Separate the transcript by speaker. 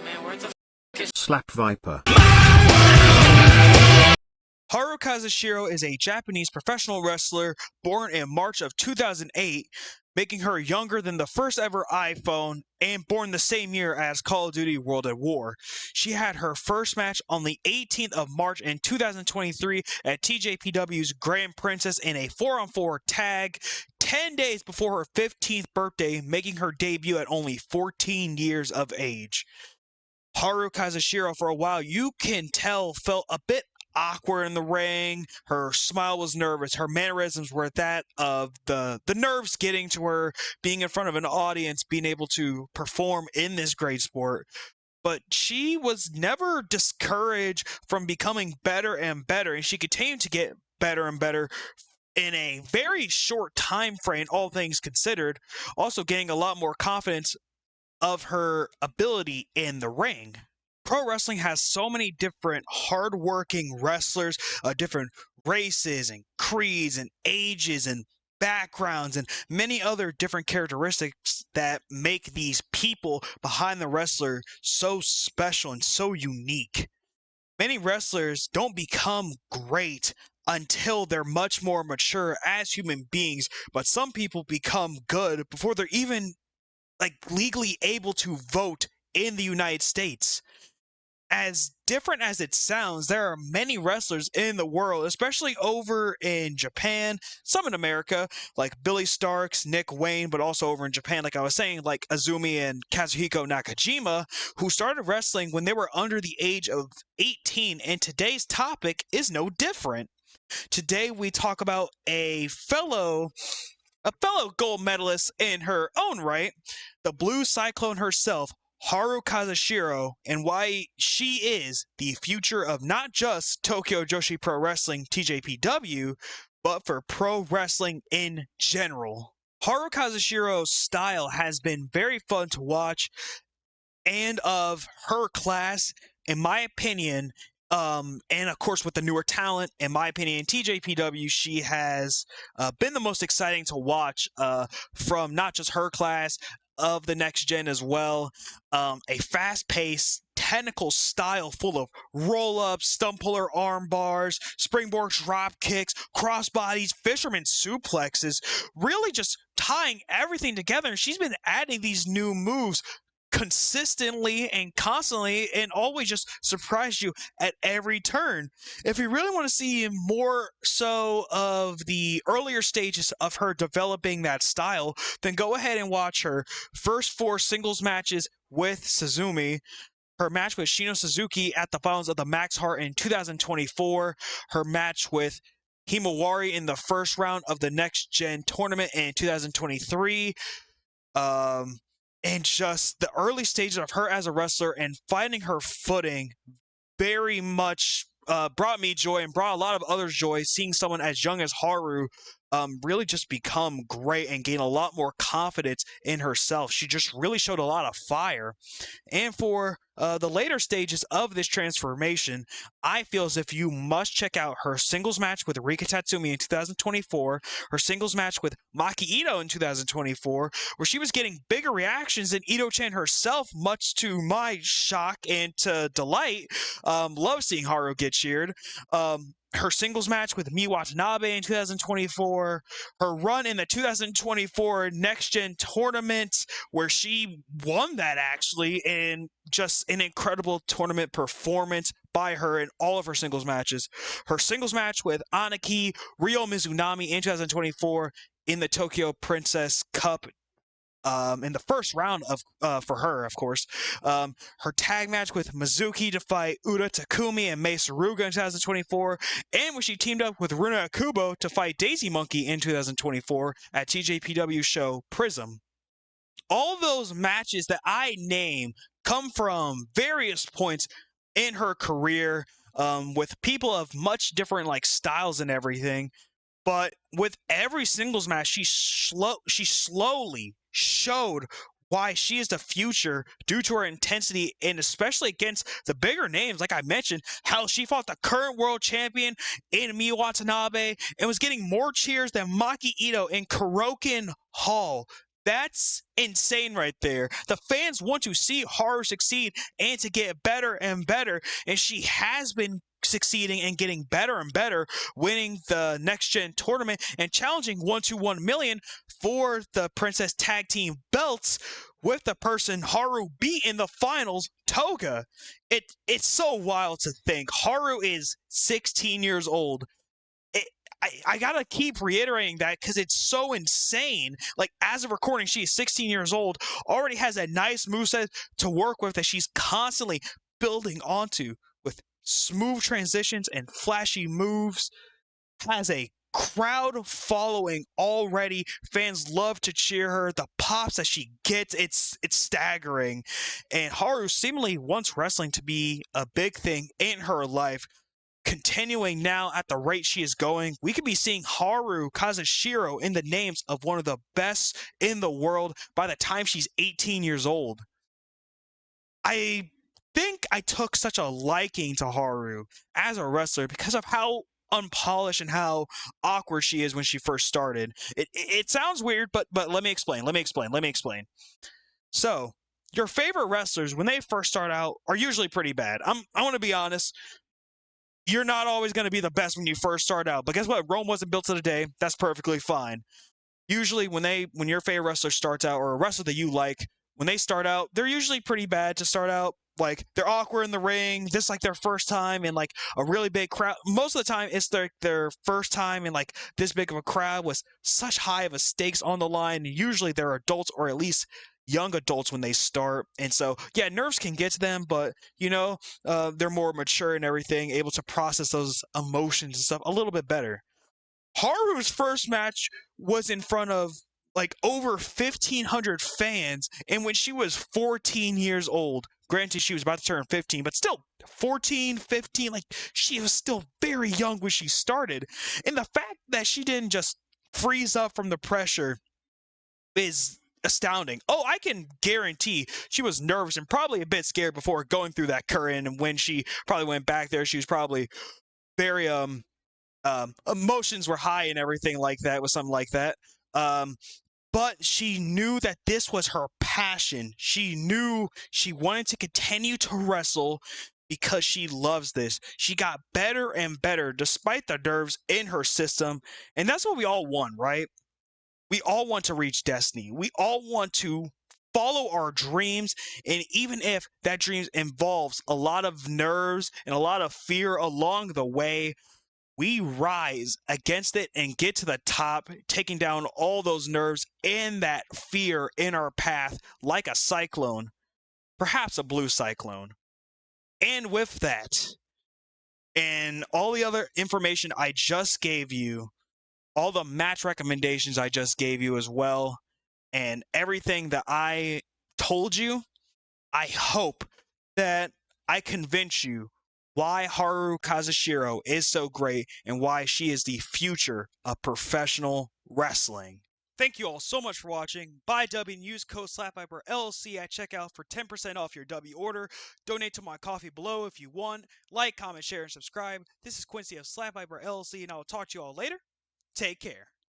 Speaker 1: Man, where the f is
Speaker 2: Slap Viper.
Speaker 3: Haru Kazashiro is a Japanese professional wrestler born in March of 2008, making her younger than the first ever iPhone and born the same year as Call of Duty World at War. She had her first match on the 18th of March in 2023 at TJPW's Grand Princess in a 4-on-4 tag, 10 days before her 15th birthday, making her debut at only 14 years of age. Haru Kazashiro, for a while, you can tell, felt a bit awkward in the ring. Her smile was nervous. Her mannerisms were that of the nerves getting to her, being in front of an audience, being able to perform in this great sport. But she was never discouraged from becoming better and better, and she continued to get better and better in a very short time frame, all things considered, also gaining a lot more confidence of her ability in the ring. Pro wrestling has so many different hardworking wrestlers, different races and creeds and ages and backgrounds and many other different characteristics that make these people behind the wrestler so special and so unique. Many wrestlers don't become great until they're much more mature as human beings, but some people become good before they're even legally able to vote in the United States. As different as it sounds, there are many wrestlers in the world, especially over in Japan, some in America, like Billy Starks, Nick Wayne, but also over in Japan, like I was saying, like Azumi and Kazuhiko Nakajima, who started wrestling when they were under the age of 18, and today's topic is no different. Today we talk about a fellow gold medalist in her own right, the Blue Cyclone herself, Haru Kazashiro, and why she is the future of not just Tokyo Joshi Pro Wrestling TJPW, but for pro wrestling in general. Haru Kazashiro's style has been very fun to watch, and of her class, in my opinion, and of course with the newer talent, in my opinion, TJPW, she has been the most exciting to watch from not just her class, of the next gen as well. A fast-paced, technical style full of roll-ups, stump puller arm bars, springboard drop kicks, crossbodies, fisherman suplexes, really just tying everything together. And she's been adding these new moves consistently and constantly, and always just surprise you at every turn. If you really want to see more so of the earlier stages of her developing that style, then go ahead and watch her first 4 singles matches with Suzumi, her match with Shino Suzuki at the finals of the Max Heart in 2024, her match with Himawari in the first round of the Next Gen tournament in 2023, and just the early stages of her as a wrestler and finding her footing very much brought me joy and brought a lot of others joy, seeing someone as young as Haru really just become great and gain a lot more confidence in herself. She just really showed a lot of fire. And for the later stages of this transformation, I feel as if you must check out her singles match with Rika Tatsumi in 2024, her singles match with Maki Ito in 2024, where she was getting bigger reactions than Ito-chan herself, much to my shock and to delight. Love seeing Haru get cheered. Her singles match with Mii Watanabe in 2024, her run in the 2024 Next Gen tournament, where she won that actually, and just an incredible tournament performance by her in all of her singles matches. Her singles match with Aniki Ryo Mizunami in 2024 in the Tokyo Princess Cup, in the first round of for her, of course. Her tag match with Mizuki to fight Uda Takumi and Mei Saruga in 2024, and when she teamed up with Runa Akubo to fight Daisy Monkey in 2024 at TJPW show Prism. All those matches that I name come from various points in her career, with people of much different styles and everything. But with every singles match, she slowly showed why she is the future due to her intensity, and especially against the bigger names. Like I mentioned, how she fought the current world champion in Mii Watanabe and was getting more cheers than Maki Ito in Kuroken Hall. That's insane right there. The fans want to see Haru succeed and to get better and better, and she has been succeeding and getting better and better, winning the next gen tournament and challenging 121 million for the Princess Tag Team belts with the person Haru beat in the finals, Toga. It's so wild to think Haru is 16 years old. I gotta keep reiterating that because it's so insane. Like, as of recording, she is 16 years old, already has a nice moveset to work with that she's constantly building onto with smooth transitions and flashy moves. Has a crowd following already. Fans love to cheer her. The pops that she gets, it's staggering. And Haru seemingly wants wrestling to be a big thing in her life. Continuing now at the rate she is going, we could be seeing Haru Kazashiro in the names of one of the best in the world by the time she's 18 years old. I think I took such a liking to Haru as a wrestler because of how unpolished and how awkward she is when she first started. It sounds weird, but let me explain. So, your favorite wrestlers when they first start out are usually pretty bad. I want to be honest. You're not always going to be the best when you first start out. But guess what? Rome wasn't built in a day. That's perfectly fine. Usually when your favorite wrestler starts out, or a wrestler that you like, when they start out, they're usually pretty bad to start out. Like, they're awkward in the ring. This is like their first time in like a really big crowd. Most of the time, it's their first time in like this big of a crowd with such high of a stakes on the line. Usually they're adults, or at least young adults when they start. And so, yeah, nerves can get to them, but they're more mature and everything, able to process those emotions and stuff a little bit better. Haru's first match was in front of like over 1,500 fans, and when she was 14 years old. Granted, she was about to turn 15, but still 14, 15, like, she was still very young when she started. And the fact that she didn't just freeze up from the pressure is astounding. Oh, I can guarantee she was nervous and probably a bit scared before going through that current, and when she probably went back there, she was probably very emotions were high and everything like that with something like that. But she knew that this was her passion. She knew she wanted to continue to wrestle because she loves this. She got better and better despite the nerves in her system, and that's what we all want, right? We all want to reach destiny. We all want to follow our dreams, and even if that dream involves a lot of nerves and a lot of fear along the way, we rise against it and get to the top, taking down all those nerves and that fear in our path like a cyclone, perhaps a blue cyclone. And with that, and all the other information I just gave you, all the match recommendations I just gave you as well, and everything that I told you, I hope that I convince you why Haru Kazashiro is so great and why she is the future of professional wrestling. Thank you all so much for watching. Buy W and use code SlapViperLLC at checkout for 10% off your W order. Donate to my coffee below if you want. Like, comment, share, and subscribe. This is Quincy of SlapViperLLC, and I will talk to you all later. Take care.